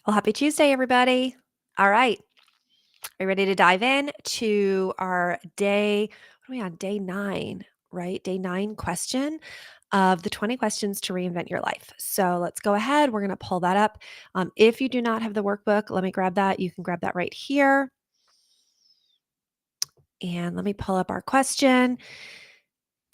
Well, happy Tuesday, everybody. All right. Are you ready to dive in to our day? What are we on? Day 9, right? Day 9 question of the 20 questions to reinvent your life. So let's go ahead. We're going to pull that up. If you do not have the workbook, let me grab that. You can grab that right here. And let me pull up our question.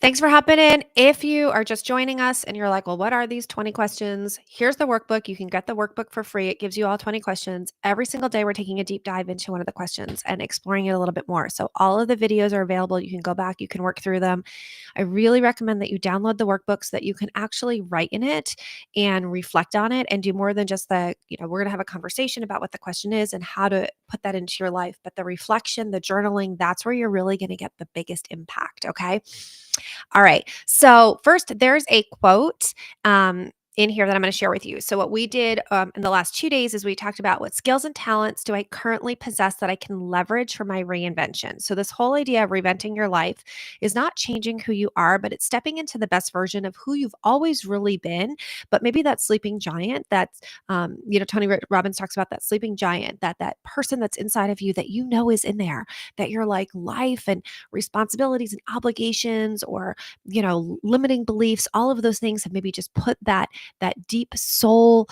Thanks for hopping in. If you are just joining us and you're like, well, what are these 20 questions? Here's the workbook. You can get the workbook for free. It gives you all 20 questions. Every single day, we're taking a deep dive into one of the questions and exploring it a little bit more. So, all of the videos are available. You can go back, you can work through them. I really recommend that you download the workbook so that you can actually write in it and reflect on it and do more than just we're going to have a conversation about what the question is and how to put that into your life. But the reflection, the journaling, that's where you're really going to get the biggest impact. Okay. All right. So, first, there's a quote in here that I'm going to share with you. So, what we did in the last 2 days is we talked about what skills and talents do I currently possess that I can leverage for my reinvention. So, this whole idea of reinventing your life is not changing who you are, but it's stepping into the best version of who you've always really been. But maybe that sleeping giant that's, Tony Robbins talks about that sleeping giant, that person that's inside of you that you know is in there, that you're like life and responsibilities and obligations or limiting beliefs, all of those things have maybe just put that deep soul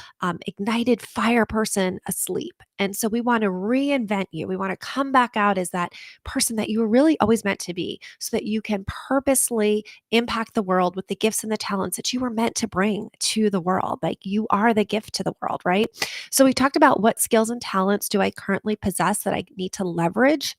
ignited fire person asleep. And so we want to reinvent you. We want to come back out as that person that you were really always meant to be so that you can purposely impact the world with the gifts and the talents that you were meant to bring to the world. Like you are the gift to the world, right? So we talked about what skills and talents do I currently possess that I need to leverage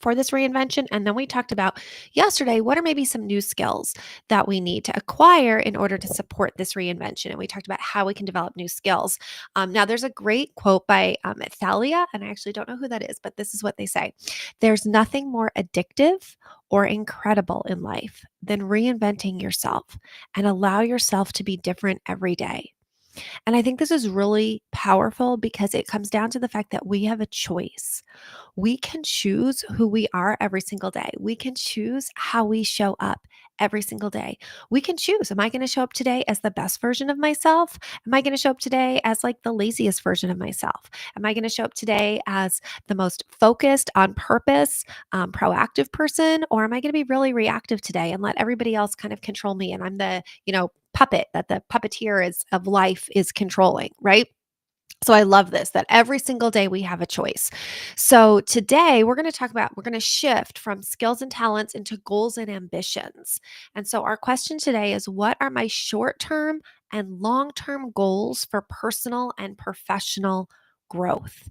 for this reinvention. And then we talked about yesterday what are maybe some new skills that we need to acquire in order to support this reinvention. And we talked about how we can develop new skills. Now, there's a great quote by Thalia, and I actually don't know who that is, but this is what they say: there's nothing more addictive or incredible in life than reinventing yourself and allow yourself to be different every day. And I think this is really powerful because it comes down to the fact that we have a choice. We can choose who we are every single day. We can choose how we show up every single day. We can choose, am I going to show up today as the best version of myself? Am I going to show up today as like the laziest version of myself? Am I going to show up today as the most focused, on purpose, proactive person? Or am I going to be really reactive today and let everybody else kind of control me? And I'm the, puppet that the puppeteer is of life is controlling, right? So I love this that every single day we have a choice. So today we're going to shift from skills and talents into goals and ambitions. And so our question today is, what are my short-term and long-term goals for personal and professional growth?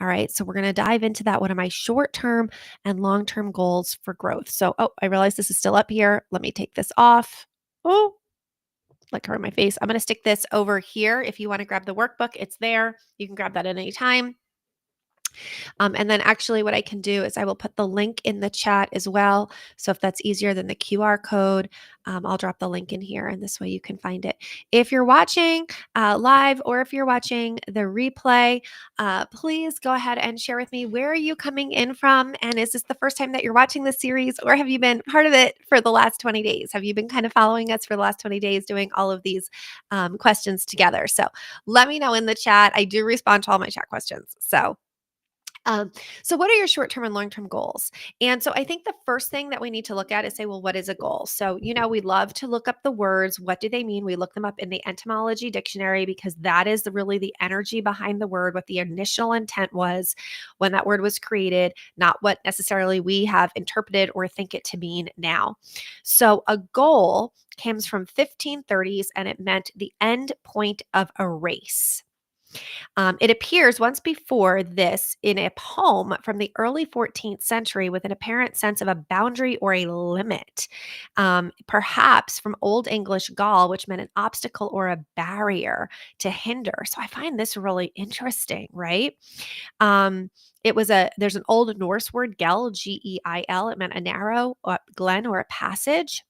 All right, so we're going to dive into that. What are my short-term and long-term goals for growth? So, I realize this is still up here. Let me take this off. Oh, like cover my face. I'm going to stick this over here. If you want to grab the workbook, it's there. You can grab that at any time. And then actually what I can do is I will put the link in the chat as well. So if that's easier than the QR code, I'll drop the link in here and this way you can find it. If you're watching live or if you're watching the replay, please go ahead and share with me, where are you coming in from? And is this the first time that you're watching this series, or have you been part of it for the last 20 days? Have you been kind of following us for the last 20 days doing all of these questions together? So let me know in the chat. I do respond to all my chat questions. Um, so what are your short-term and long-term goals? And so I think the first thing that we need to look at is say, well, what is a goal? So, we love to look up the words. What do they mean? We look them up in the etymology dictionary because that is really the energy behind the word, what the initial intent was when that word was created, not what necessarily we have interpreted or think it to mean now. So a goal comes from 1530s and it meant the end point of a race. It appears once before this in a poem from the early 14th century with an apparent sense of a boundary or a limit, perhaps from Old English Gaul, which meant an obstacle or a barrier to hinder. So I find this really interesting, right? Um, there's an Old Norse word, gel, Geil. It meant a narrow glen or a passage.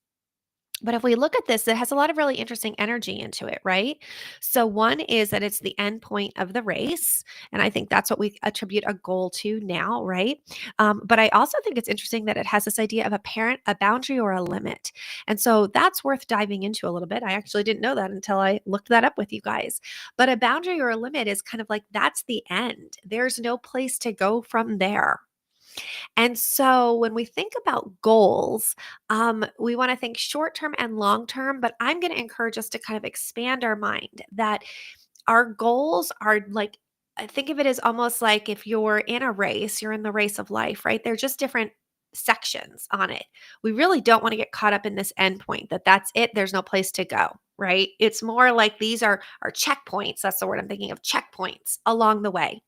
But if we look at this, it has a lot of really interesting energy into it, right? So, one is that it's the end point of the race. And I think that's what we attribute a goal to now, right? But I also think it's interesting that it has this idea of a parent, a boundary, or a limit. And so that's worth diving into a little bit. I actually didn't know that until I looked that up with you guys. But a boundary or a limit is kind of like that's the end, there's no place to go from there. And so when we think about goals, we want to think short term and long term, but I'm going to encourage us to kind of expand our mind that our goals are like, I think of it as almost like if you're in a race, you're in the race of life, right? They're just different sections on it. We really don't want to get caught up in this end point that that's it, there's no place to go, right? It's more like these are our checkpoints. That's the word I'm thinking of, checkpoints along the way.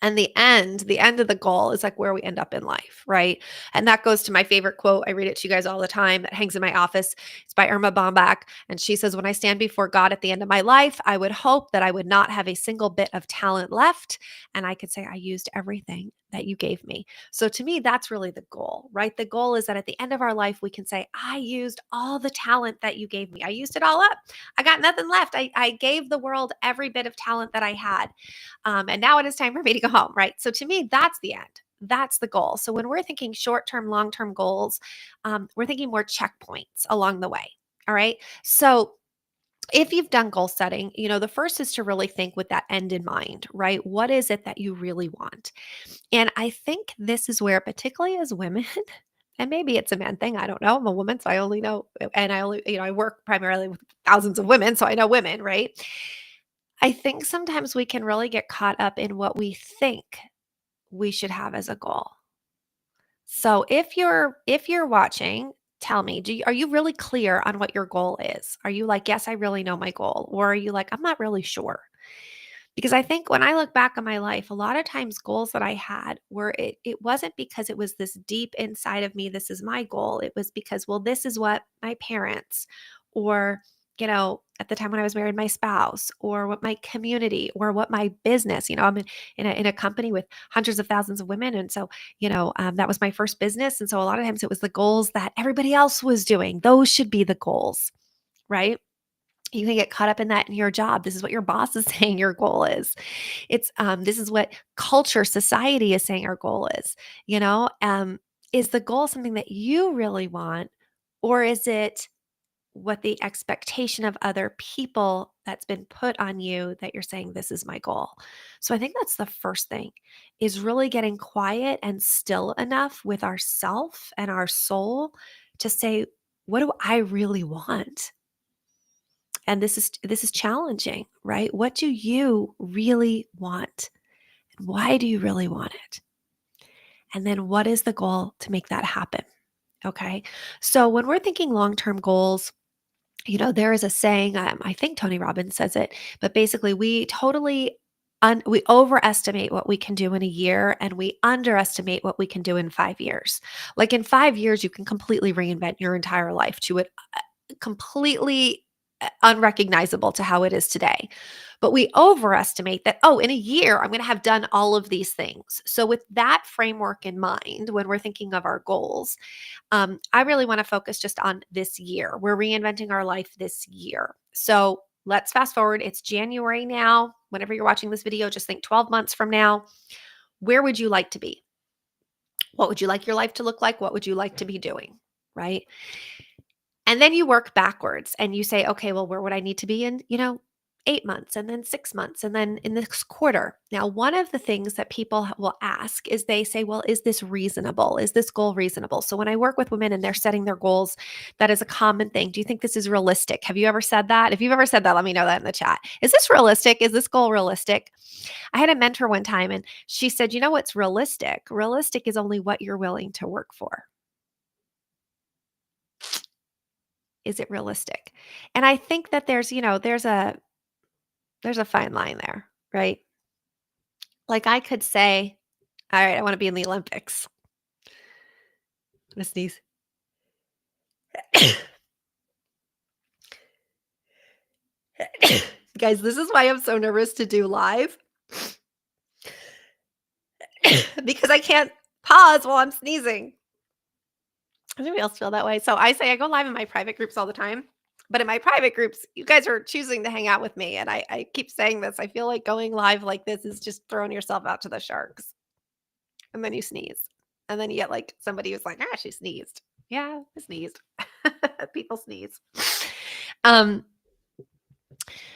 And the end of the goal is like where we end up in life, right? And that goes to my favorite quote. I read it to you guys all the time that hangs in my office. It's by Irma Bombach. And she says, "When I stand before God at the end of my life, I would hope that I would not have a single bit of talent left. And I could say, I used everything that you gave me." So to me, that's really the goal, right? The goal is that at the end of our life, we can say, I used all the talent that you gave me. I used it all up. I got nothing left. I gave the world every bit of talent that I had. And now it is time for me to go home, right? So to me, that's the end. That's the goal. So when we're thinking short term, long term goals, we're thinking more checkpoints along the way. All right. So if you've done goal setting, the first is to really think with that end in mind, right? What is it that you really want? And I think this is where, particularly as women, and maybe it's a man thing, I don't know. I'm a woman, so I only know, and I only, I work primarily with thousands of women, so I know women, right? I think sometimes we can really get caught up in what we think we should have as a goal. So if you're watching, tell me, are you really clear on what your goal is? Are you like, yes, I really know my goal? Or are you like, I'm not really sure? Because I think when I look back on my life, a lot of times goals that I had were it wasn't because it was this deep inside of me, this is my goal. It was because, well, this is what my parents or at the time when I was married, my spouse, or what my community, or what my business, I'm in a company with hundreds of thousands of women. And so, that was my first business. And so a lot of times it was the goals that everybody else was doing. Those should be the goals, right? You can get caught up in that in your job. This is what your boss is saying your goal is. This is what culture, society is saying our goal is. Is the goal something that you really want, or is it what the expectation of other people that's been put on you that you're saying this is my goal? So I think that's the first thing, is really getting quiet and still enough with ourself and our soul to say, what do I really want? And this is challenging, right? What do you really want? And why do you really want it? And then what is the goal to make that happen? Okay. So when we're thinking long-term goals, there is a saying, I think Tony Robbins says it, but basically we totally we overestimate what we can do in a year and we underestimate what we can do in 5 years. Like in 5 years, you can completely reinvent your entire life to it completely unrecognizable to how it is today. But we overestimate that, oh, in a year, I'm going to have done all of these things. So, with that framework in mind, when we're thinking of our goals, I really want to focus just on this year. We're reinventing our life this year. So, let's fast forward. It's January now. Whenever you're watching this video, just think 12 months from now. Where would you like to be? What would you like your life to look like? What would you like to be doing? Right. And then you work backwards and you say, okay, well, where would I need to be in, 8 months and then 6 months and then in this quarter? Now, one of the things that people will ask is they say, well, is this reasonable? Is this goal reasonable? So when I work with women and they're setting their goals, that is a common thing. Do you think this is realistic? Have you ever said that? If you've ever said that, let me know that in the chat. Is this realistic? Is this goal realistic? I had a mentor one time and she said, what's realistic? Realistic is only what you're willing to work for. Is it realistic? And I think that there's a fine line there, right? Like I could say, all right, I want to be in the Olympics. I'm gonna sneeze. Guys, this is why I'm so nervous to do live because I can't pause while I'm sneezing. Does anybody else feel that way? So I say I go live in my private groups all the time. But in my private groups, you guys are choosing to hang out with me. And I keep saying this. I feel like going live like this is just throwing yourself out to the sharks. And then you sneeze. And then you get like somebody who's like, ah, she sneezed. Yeah, I sneezed. People sneeze. Um,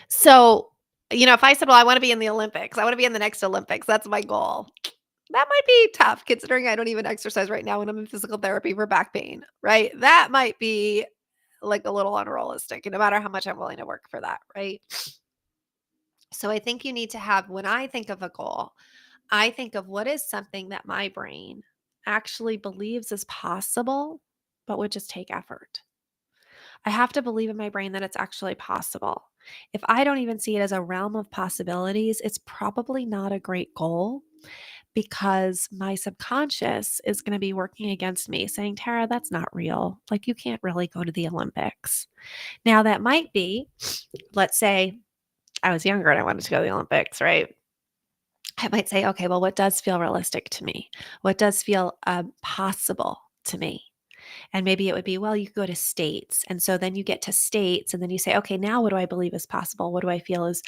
so, if I said, well, I want to be in the Olympics, I want to be in the next Olympics. That's my goal. That might be tough considering I don't even exercise right now when I'm in physical therapy for back pain, right? That might be like a little unrealistic, no matter how much I'm willing to work for that, right? So I think you need to have, when I think of a goal, I think of what is something that my brain actually believes is possible, but would just take effort. I have to believe in my brain that it's actually possible. If I don't even see it as a realm of possibilities, it's probably not a great goal because my subconscious is going to be working against me saying, Tara, that's not real. Like, you can't really go to the Olympics. Now, that might be, let's say I was younger and I wanted to go to the Olympics, right? I might say, okay, well, what does feel realistic to me? What does feel possible to me? And maybe it would be, well, you could go to states. And so then you get to states and then you say, okay, now what do I believe is possible? What do I feel is,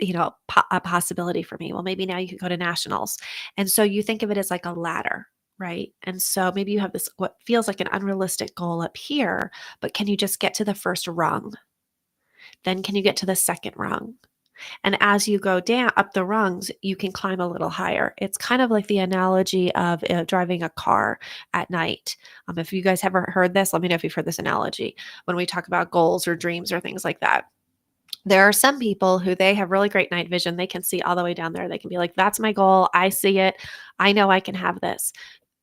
a possibility for me? Well, maybe now you could go to nationals. And so you think of it as like a ladder, right? And so maybe you have this, what feels like an unrealistic goal up here, but can you just get to the first rung? Then can you get to the second rung? And as you go down up the rungs, you can climb a little higher. It's kind of like the analogy of driving a car at night. If you guys ever heard this, let me know if you've heard this analogy when we talk about goals or dreams or things like that. There are some people who they have really great night vision. They can see all the way down there. They can be like, that's my goal. I see it. I know I can have this.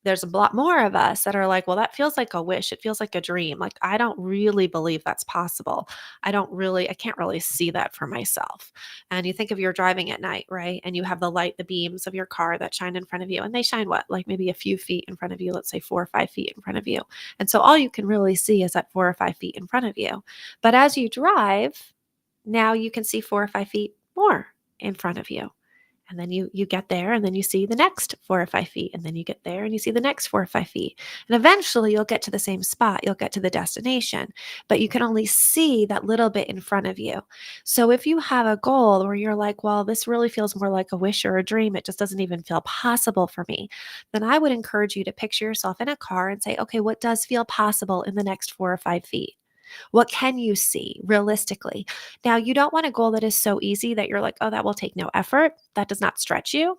There's a lot more of us that are like, well, that feels like a wish. It feels like a dream. Like, I don't really believe that's possible. I can't really see that for myself. And you think of you're driving at night, right? And you have the beams of your car that shine in front of you. And they shine what? Like maybe a few feet in front of you, let's say 4 or 5 feet in front of you. And so all you can really see is that 4 or 5 feet in front of you. But as you drive, now you can see 4 or 5 feet more in front of you. And then you get there and then you see the next 4 or 5 feet. And then you get there and you see the next 4 or 5 feet. And eventually you'll get to the same spot. You'll get to the destination, but you can only see that little bit in front of you. So if you have a goal where you're like, well, this really feels more like a wish or a dream, it just doesn't even feel possible for me, then I would encourage you to picture yourself in a car and say, okay, what does feel possible in the next 4 or 5 feet? What can you see realistically? Now, you don't want a goal that is so easy that you're like, oh, that will take no effort. That does not stretch you.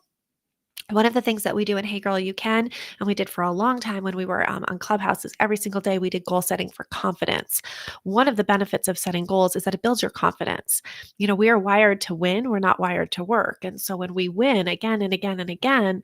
One of the things that we do in Hey Girl, You Can, and we did for a long time when we were on Clubhouse, is every single day we did goal setting for confidence. One of the benefits of setting goals is that it builds your confidence. We are wired to win, we're not wired to work. And so when we win again and again and again,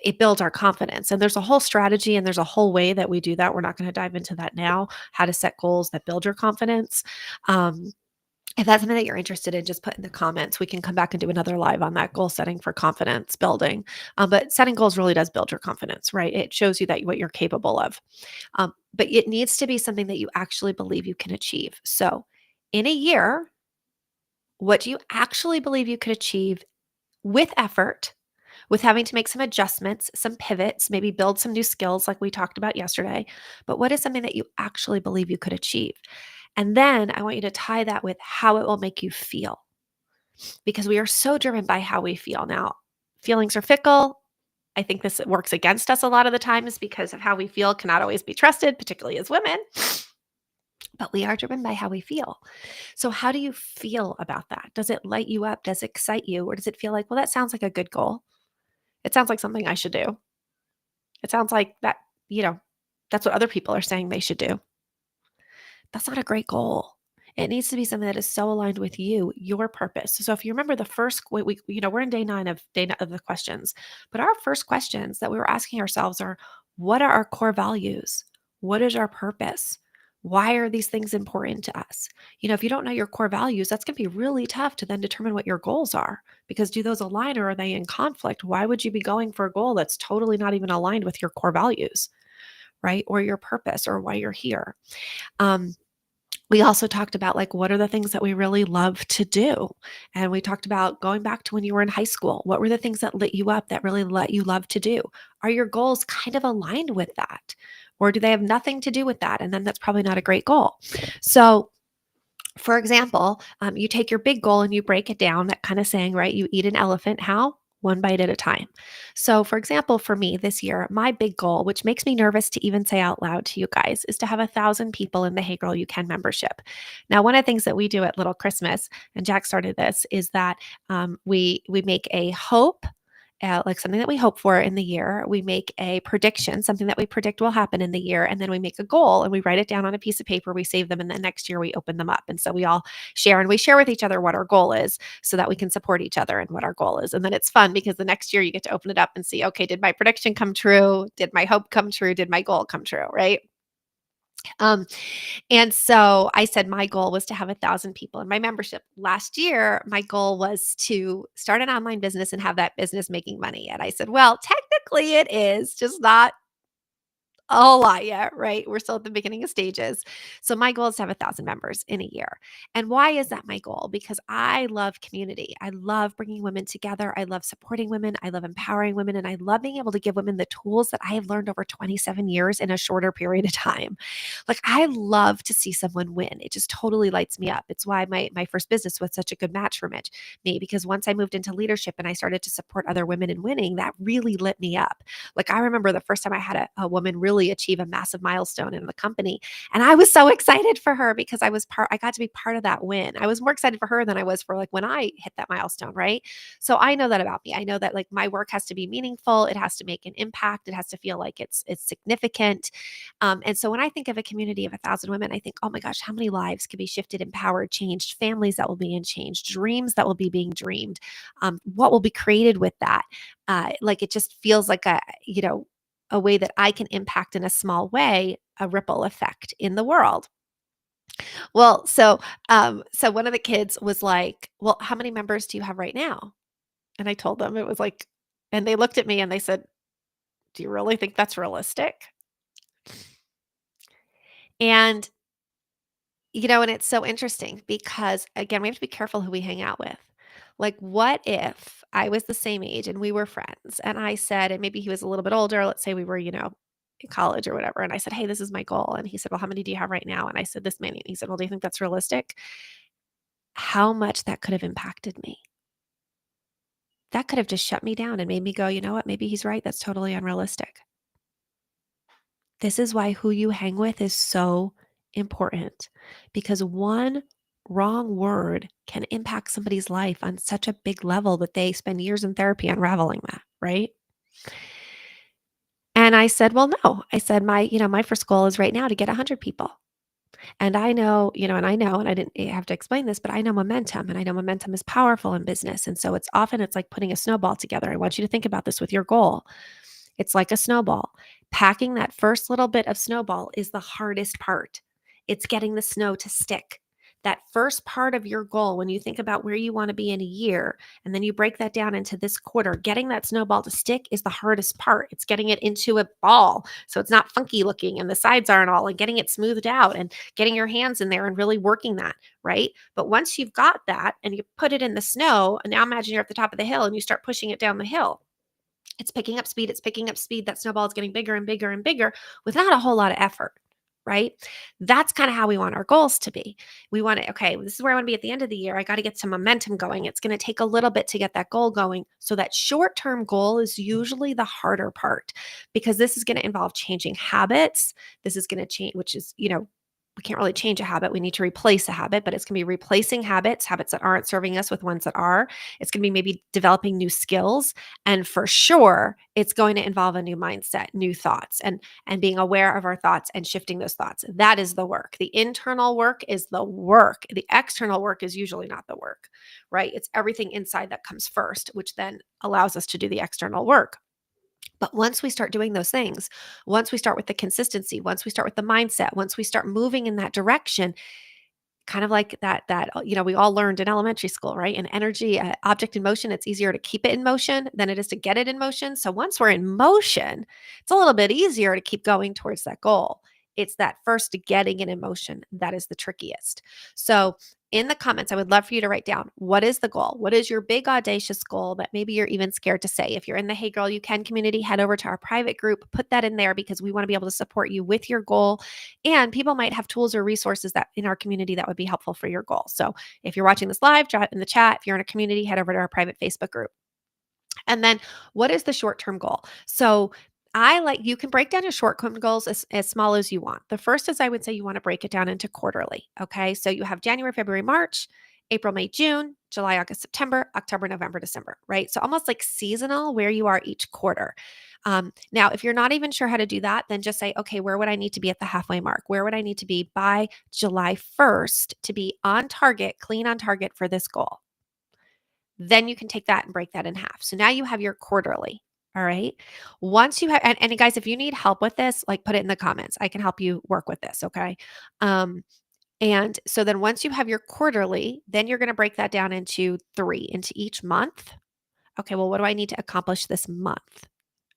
it builds our confidence. And there's a whole strategy and there's a whole way that we do that. We're not going to dive into that now, how to set goals that build your confidence. If that's something that you're interested in, just put in the comments. We can come back and do another live on that goal setting for confidence building. But setting goals really does build your confidence, right? It shows you that what you're capable of. But it needs to be something that you actually believe you can achieve. So in a year, what do you actually believe you could achieve with effort, with having to make some adjustments, some pivots, maybe build some new skills like we talked about yesterday? But what is something that you actually believe you could achieve? And then I want you to tie that with how it will make you feel, because we are so driven by how we feel. Now, feelings are fickle. I think this works against us a lot of the times because of how we feel cannot always be trusted, particularly as women. But we are driven by how we feel. So, how do you feel about that? Does it light you up? Does it excite you? Or does it feel like, well, that sounds like a good goal? It sounds like something I should do. It sounds like that, that's what other people are saying they should do. That's not a great goal. It needs to be something that is so aligned with you, your purpose. So if you remember the first we're in day nine of the questions, but our first questions that we were asking ourselves are, what are our core values? What is our purpose? Why are these things important to us? If you don't know your core values, that's going to be really tough to then determine what your goals are, because do those align or are they in conflict? Why would you be going for a goal that's totally not even aligned with your core values, right? Or your purpose or why you're here. We also talked about, like, what are the things that we really love to do? And we talked about going back to when you were in high school. What were the things that lit you up, that really let you love to do? Are your goals kind of aligned with that? Or do they have nothing to do with that? And then that's probably not a great goal. So, for example, you take your big goal and you break it down, that kind of saying, right? You eat an elephant. How? One bite at a time. So, for example, for me this year, my big goal, which makes me nervous to even say out loud to you guys, is to have 1,000 people in the Hey Girl You Can membership. Now, one of the things that we do at Little Christmas, and Jack started this, is that we make a hope, like something that we hope for in the year. We make a prediction, something that we predict will happen in the year. And then we make a goal and we write it down on a piece of paper. We save them. And then next year we open them up. And so we all share and we share with each other what our goal is so that we can support each other and what our goal is. And then it's fun because the next year you get to open it up and see, okay, did my prediction come true? Did my hope come true? Did my goal come true? Right. Um, and so I said my goal was to have 1,000 people in my membership. Last year, my goal was to start an online business and have that business making money. And I said, well, technically it is, just not a whole lot yet, right? We're still at the beginning of stages. So my goal is to have 1,000 members in a year. And why is that my goal? Because I love community. I love bringing women together. I love supporting women. I love empowering women. And I love being able to give women the tools that I have learned over 27 years in a shorter period of time. Like I love to see someone win. It just totally lights me up. It's why my first business was such a good match for me, because once I moved into leadership and I started to support other women in winning, that really lit me up. Like I remember the first time I had a woman really achieve a massive milestone in the company. And I was so excited for her because I got to be part of that win. I was more excited for her than I was for like when I hit that milestone, right? So I know that about me. I know that like my work has to be meaningful. It has to make an impact. It has to feel like it's significant. And so when I think of a community of 1,000 women, I think, oh my gosh, how many lives could be shifted, empowered, changed, families that will be in change, dreams that will be being dreamed, what will be created with that? Like it just feels like a way that I can impact in a small way, a ripple effect in the world. Well, so one of the kids was like, "Well, how many members do you have right now?" And I told them it was like, and they looked at me and they said, "Do you really think that's realistic?" And and it's so interesting because again, we have to be careful who we hang out with. Like, what if I was the same age and we were friends and I said, and maybe he was a little bit older, let's say we were, in college or whatever. And I said, hey, this is my goal. And he said, well, how many do you have right now? And I said, this many. And he said, well, do you think that's realistic? How much that could have impacted me. That could have just shut me down and made me go, you know what? Maybe he's right. That's totally unrealistic. This is why who you hang with is so important because one wrong word can impact somebody's life on such a big level that they spend years in therapy unraveling that, right? And I said, "Well, no." I said, my first goal is right now to get 100 people." And I know, and I didn't have to explain this, but I know momentum and I know momentum is powerful in business. And so it's like putting a snowball together. I want you to think about this with your goal. It's like a snowball. Packing that first little bit of snowball is the hardest part. It's getting the snow to stick. That first part of your goal, when you think about where you want to be in a year, and then you break that down into this quarter, getting that snowball to stick is the hardest part. It's getting it into a ball so it's not funky looking and the sides aren't all, and getting it smoothed out and getting your hands in there and really working that, right? But once you've got that and you put it in the snow, and now imagine you're at the top of the hill and you start pushing it down the hill. It's picking up speed. It's picking up speed. That snowball is getting bigger and bigger and bigger without a whole lot of effort, right? That's kind of how we want our goals to be. We want to, okay, this is where I want to be at the end of the year. I got to get some momentum going. It's going to take a little bit to get that goal going. So that short-term goal is usually the harder part because this is going to involve changing habits. This is going to change, which is, we can't really change a habit. We need to replace a habit, but it's going to be replacing habits that aren't serving us with ones that are. It's going to be maybe developing new skills. And for sure, it's going to involve a new mindset, new thoughts, and being aware of our thoughts and shifting those thoughts. That is the work. The internal work is the work. The external work is usually not the work, right? It's everything inside that comes first, which then allows us to do the external work. But once we start doing those things, once we start with the consistency, once we start with the mindset, once we start moving in that direction, kind of like that we all learned in elementary school, right? An energy, object in motion, it's easier to keep it in motion than it is to get it in motion. So once we're in motion, it's a little bit easier to keep going towards that goal. It's that first getting it in motion that is the trickiest. So in the comments, I would love for you to write down, what is the goal? What is your big audacious goal that maybe you're even scared to say? If you're in the Hey Girl You Can community, head over to our private group, put that in there because we want to be able to support you with your goal. And people might have tools or resources that in our community that would be helpful for your goal. So if you're watching this live, drop it in the chat. If you're in a community, head over to our private Facebook group. And then what is the short-term goal? So you can break down your short-term goals as small as you want. The first is I would say you want to break it down into quarterly. Okay. So you have January, February, March, April, May, June, July, August, September, October, November, December, right? So almost like seasonal where you are each quarter. Now, if you're not even sure how to do that, then just say, okay, where would I need to be at the halfway mark? Where would I need to be by July 1st to be on target, clean on target for this goal? Then you can take that and break that in half. So now you have your quarterly. All right. Once you have, and guys, if you need help with this, like put it in the comments. I can help you work with this. Okay. And so then once you have your quarterly, then you're going to break that down into three, into each month. Okay. Well, what do I need to accomplish this month?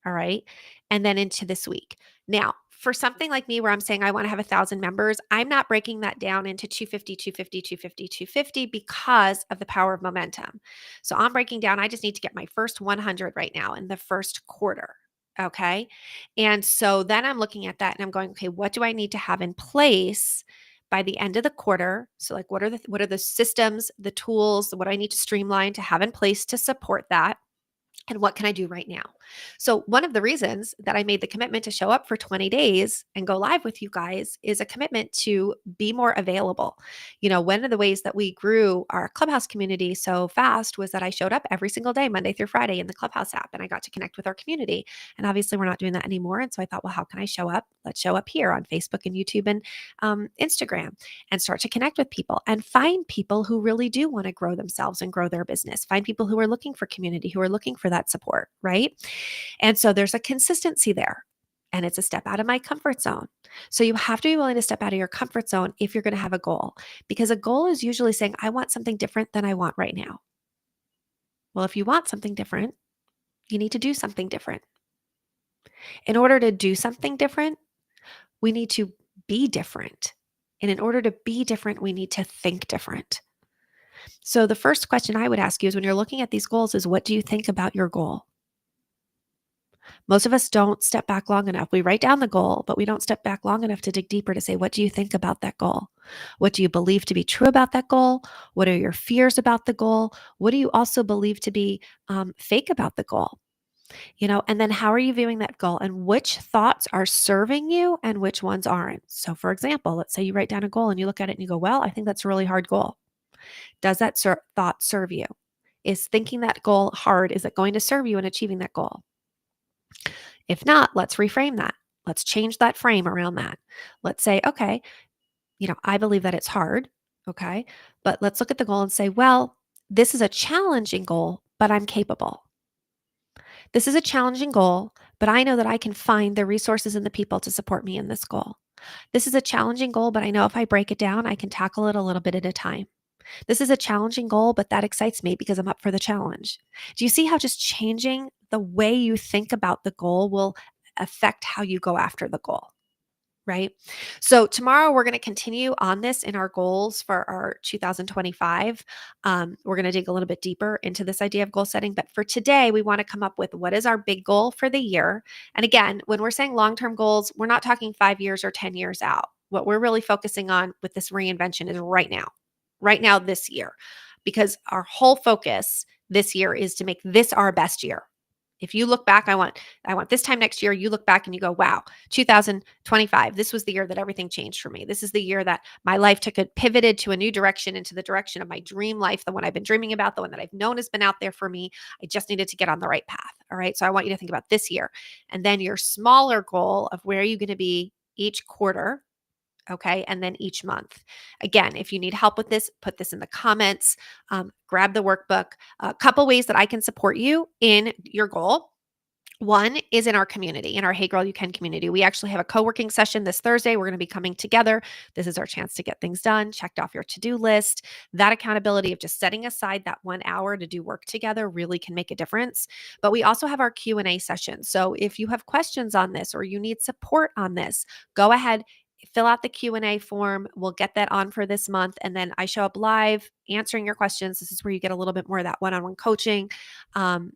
All right. And then into this week. Now, for something like me where I'm saying I want to have 1,000 members, I'm not breaking that down into 250, 250, 250, 250 because of the power of momentum. So I'm breaking down, I just need to get my first 100 right now in the first quarter. Okay. And so then I'm looking at that and I'm going, okay, what do I need to have in place by the end of the quarter? So like what are the systems, the tools, what do I need to streamline to have in place to support that? And what can I do right now? So, one of the reasons that I made the commitment to show up for 20 days and go live with you guys is a commitment to be more available. One of the ways that we grew our Clubhouse community so fast was that I showed up every single day, Monday through Friday, in the Clubhouse app, and I got to connect with our community. And obviously, we're not doing that anymore. And so I thought, well, how can I show up? Let's show up here on Facebook and YouTube and Instagram and start to connect with people and find people who really do want to grow themselves and grow their business. Find people who are looking for community, who are looking for that support, right? And so there's a consistency there. And it's a step out of my comfort zone. So you have to be willing to step out of your comfort zone if you're going to have a goal, because a goal is usually saying, I want something different than I want right now. Well, if you want something different, you need to do something different. In order to do something different, we need to be different. And in order to be different, we need to think different. So the first question I would ask you is when you're looking at these goals is, what do you think about your goal? Most of us don't step back long enough. We write down the goal, but we don't step back long enough to dig deeper to say, what do you think about that goal? What do you believe to be true about that goal? What are your fears about the goal? What do you also believe to be fake about the goal? And then how are you viewing that goal and which thoughts are serving you and which ones aren't? So, for example, let's say you write down a goal and you look at it and you go, well, I think that's a really hard goal. Does that thought serve you? Is thinking that goal hard? Is it going to serve you in achieving that goal? If not, let's reframe that. Let's change that frame around that. Let's say, okay, I believe that it's hard. Okay. But let's look at the goal and say, well, this is a challenging goal, but I'm capable. This is a challenging goal, but I know that I can find the resources and the people to support me in this goal. This is a challenging goal, but I know if I break it down, I can tackle it a little bit at a time. This is a challenging goal, but that excites me because I'm up for the challenge. Do you see how just changing the way you think about the goal will affect how you go after the goal? Right. So tomorrow we're going to continue on this in our goals for our 2025. We're going to dig a little bit deeper into this idea of goal setting. But for today, we want to come up with what is our big goal for the year. And again, when we're saying long-term goals, we're not talking 5 years or 10 years out. What we're really focusing on with this reinvention is right now, this year, because our whole focus this year is to make this our best year. If you look back, I want this time next year, you look back and you go, wow, 2025, this was the year that everything changed for me. This is the year that my life pivoted to a new direction, into the direction of my dream life, the one I've been dreaming about, the one that I've known has been out there for me. I just needed to get on the right path. All right. So I want you to think about this year and then your smaller goal of where are you going to be each quarter. Okay. And then each month. Again, if you need help with this, put this in the comments, grab the workbook. A couple ways that I can support you in your goal. One is in our community, in our Hey Girl You Can community. We actually have a co-working session this Thursday. We're going to be coming together. This is our chance to get things done, checked off your to-do list. That accountability of just setting aside that 1 hour to do work together really can make a difference. But we also have our Q&A session. So if you have questions on this or you need support on this, go ahead fill out the Q&A form. We'll get that on for this month. And then I show up live answering your questions. This is where you get a little bit more of that one-on-one coaching. Um,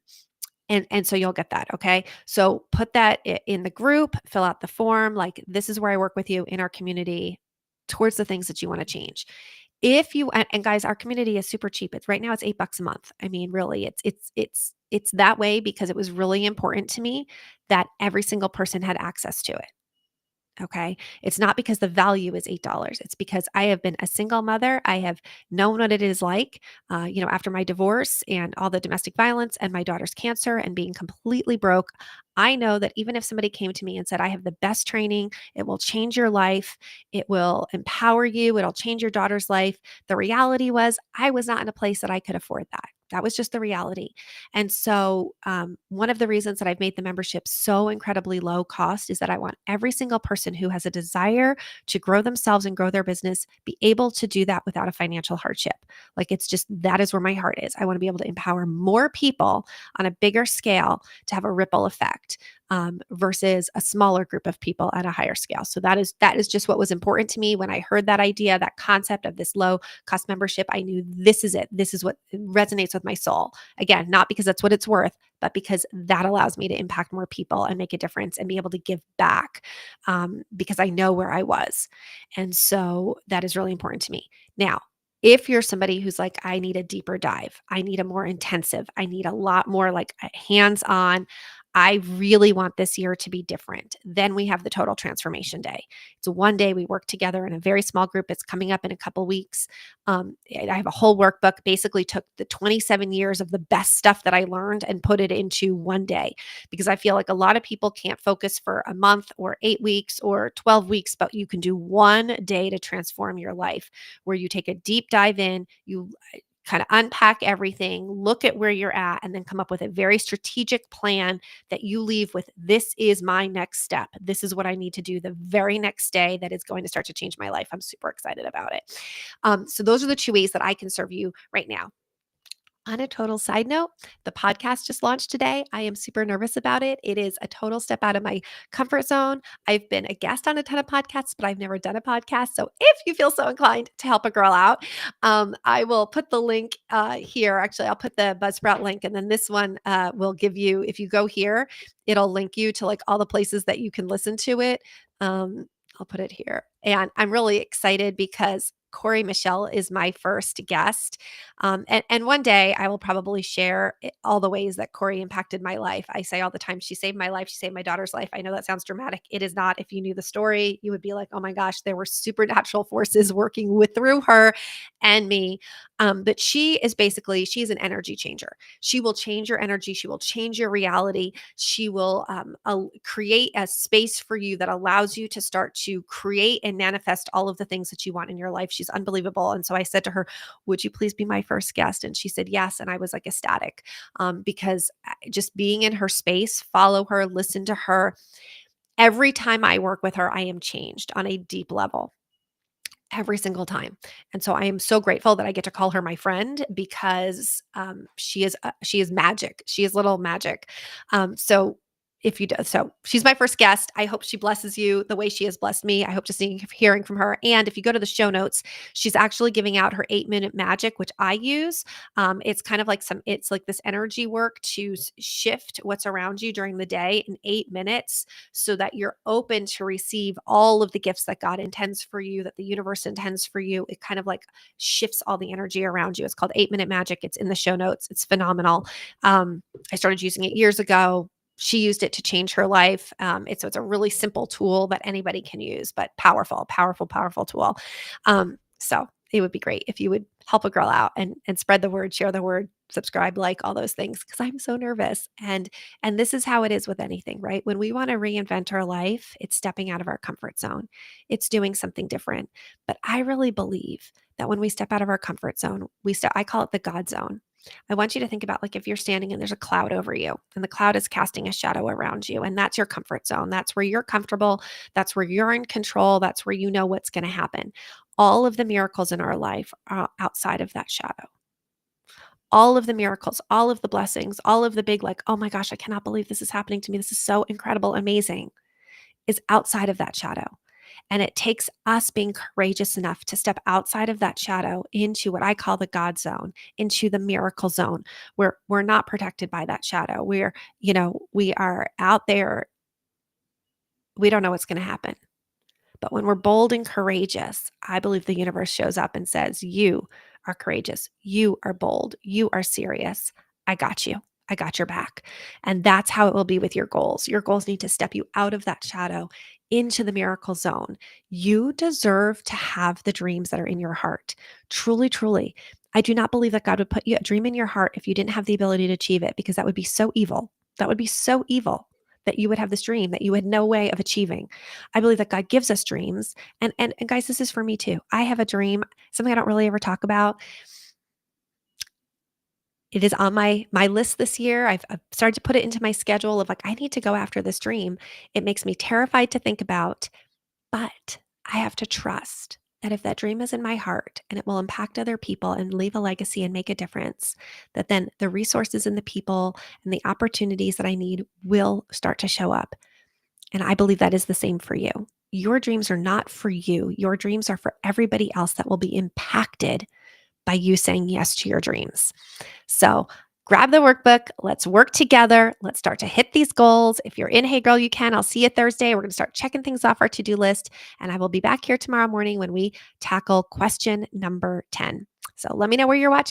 and so you'll get that. Okay. So put that in the group, fill out the form. Like, this is where I work with you in our community towards the things that you want to change. If you, and guys, our community is super cheap. It's right now it's $8 a month. I mean, really, it's that way because it was really important to me that every single person had access to it. Okay. It's not because the value is $8. It's because I have been a single mother. I have known what it is like, after my divorce and all the domestic violence and my daughter's cancer and being completely broke. I know that even if somebody came to me and said, I have the best training, it will change your life, it will empower you, it'll change your daughter's life. The reality was, I was not in a place that I could afford that. That was just the reality. And so, one of the reasons that I've made the membership so incredibly low cost is that I want every single person who has a desire to grow themselves and grow their business be able to do that without a financial hardship. Like, it's just that is where my heart is. I want to be able to empower more people on a bigger scale to have a ripple effect. Versus a smaller group of people at a higher scale. So that is just what was important to me when I heard that idea, that concept of this low cost membership. I knew this is it. This is what resonates with my soul. Again, not because that's what it's worth, but because that allows me to impact more people and make a difference and be able to give back, because I know where I was. And so that is really important to me. Now, if you're somebody who's like, I need a deeper dive, I need a more intensive, I need a lot more like hands on, I really want this year to be different. Then we have the total transformation day. It's one day we work together in a very small group. It's coming up in a couple weeks. I have a whole workbook, basically took the 27 years of the best stuff that I learned and put it into one day, because I feel like a lot of people can't focus for a month or 8 weeks or 12 weeks, but you can do one day to transform your life where you take a deep dive in, you kind of unpack everything, look at where you're at, and then come up with a very strategic plan that you leave with. This is my next step. This is what I need to do the very next day that is going to start to change my life. I'm super excited about it. So those are the two ways that I can serve you right now. On a total side note, the podcast just launched today. I am super nervous about it. It is a total step out of my comfort zone. I've been a guest on a ton of podcasts, but I've never done a podcast. So if you feel so inclined to help a girl out, I will put the link here. Actually, I'll put the Buzzsprout link, and then this one will give you, if you go here, it'll link you to like all the places that you can listen to it. I'll put it here. And I'm really excited because Corey Michelle is my first guest. And one day I will probably share all the ways that Corey impacted my life. I say all the time, she saved my life. She saved my daughter's life. I know that sounds dramatic. It is not. If you knew the story, you would be like, oh my gosh, there were supernatural forces working through her and me. But she's an energy changer. She will change your energy. She will change your reality. She will create a space for you that allows you to start to create and manifest all of the things that you want in your life. She's unbelievable. And so I said to her, would you please be my first guest? And she said yes. And I was like ecstatic, because just being in her space, follow her, listen to her. Every time I work with her, I am changed on a deep level every single time. And so I am so grateful that I get to call her my friend, because she is magic. She is little magic. So if you do, so she's my first guest. I hope she blesses you the way she has blessed me. I hope to see hearing from her. And if you go to the show notes, she's actually giving out her 8-minute magic, which I use. It's kind of like it's like this energy work to shift what's around you during the day in 8 minutes, so that you're open to receive all of the gifts that God intends for you, that the universe intends for you. It kind of like shifts all the energy around you. It's called 8-minute magic. It's in the show notes. It's phenomenal. I started using it years ago. She used it to change her life. It's a really simple tool that anybody can use, but powerful, powerful, powerful tool. So it would be great if you would help a girl out and spread the word, share the word, subscribe, like all those things, because I'm so nervous. And this is how it is with anything, right? When we want to reinvent our life, it's stepping out of our comfort zone. It's doing something different. But I really believe that when we step out of our comfort zone, I call it the God zone. I want you to think about, like, if you're standing and there's a cloud over you and the cloud is casting a shadow around you, and that's your comfort zone. That's where you're comfortable. That's where you're in control. That's where you know what's going to happen. All of the miracles in our life are outside of that shadow. All of the miracles, all of the blessings, all of the big, like, oh my gosh, I cannot believe this is happening to me. This is so incredible, amazing, is outside of that shadow. And it takes us being courageous enough to step outside of that shadow into what I call the God zone, into the miracle zone, where we're not protected by that shadow. We are out there. We don't know what's going to happen. But when we're bold and courageous, I believe the universe shows up and says, "You are courageous. You are bold. You are serious. I got you. I got your back." And that's how it will be with your goals. Your goals need to step you out of that shadow into the miracle zone. You deserve to have the dreams that are in your heart. Truly, truly. I do not believe that God would put you a dream in your heart if you didn't have the ability to achieve it, because that would be so evil. That would be so evil that you would have this dream that you had no way of achieving. I believe that God gives us dreams. And guys, this is for me too. I have a dream, something I don't really ever talk about. It is on my list this year. I've started to put it into my schedule of like, I need to go after this dream. It makes me terrified to think about, but I have to trust that if that dream is in my heart and it will impact other people and leave a legacy and make a difference, that then the resources and the people and the opportunities that I need will start to show up. And I believe that is the same for you. Your dreams are not for you. Your dreams are for everybody else that will be impacted by you saying yes to your dreams. So grab the workbook. Let's work together. Let's start to hit these goals. If you're in Hey Girl, You Can. I'll see you Thursday. We're going to start checking things off our to-do list. And I will be back here tomorrow morning when we tackle question number 10. So let me know where you're watching.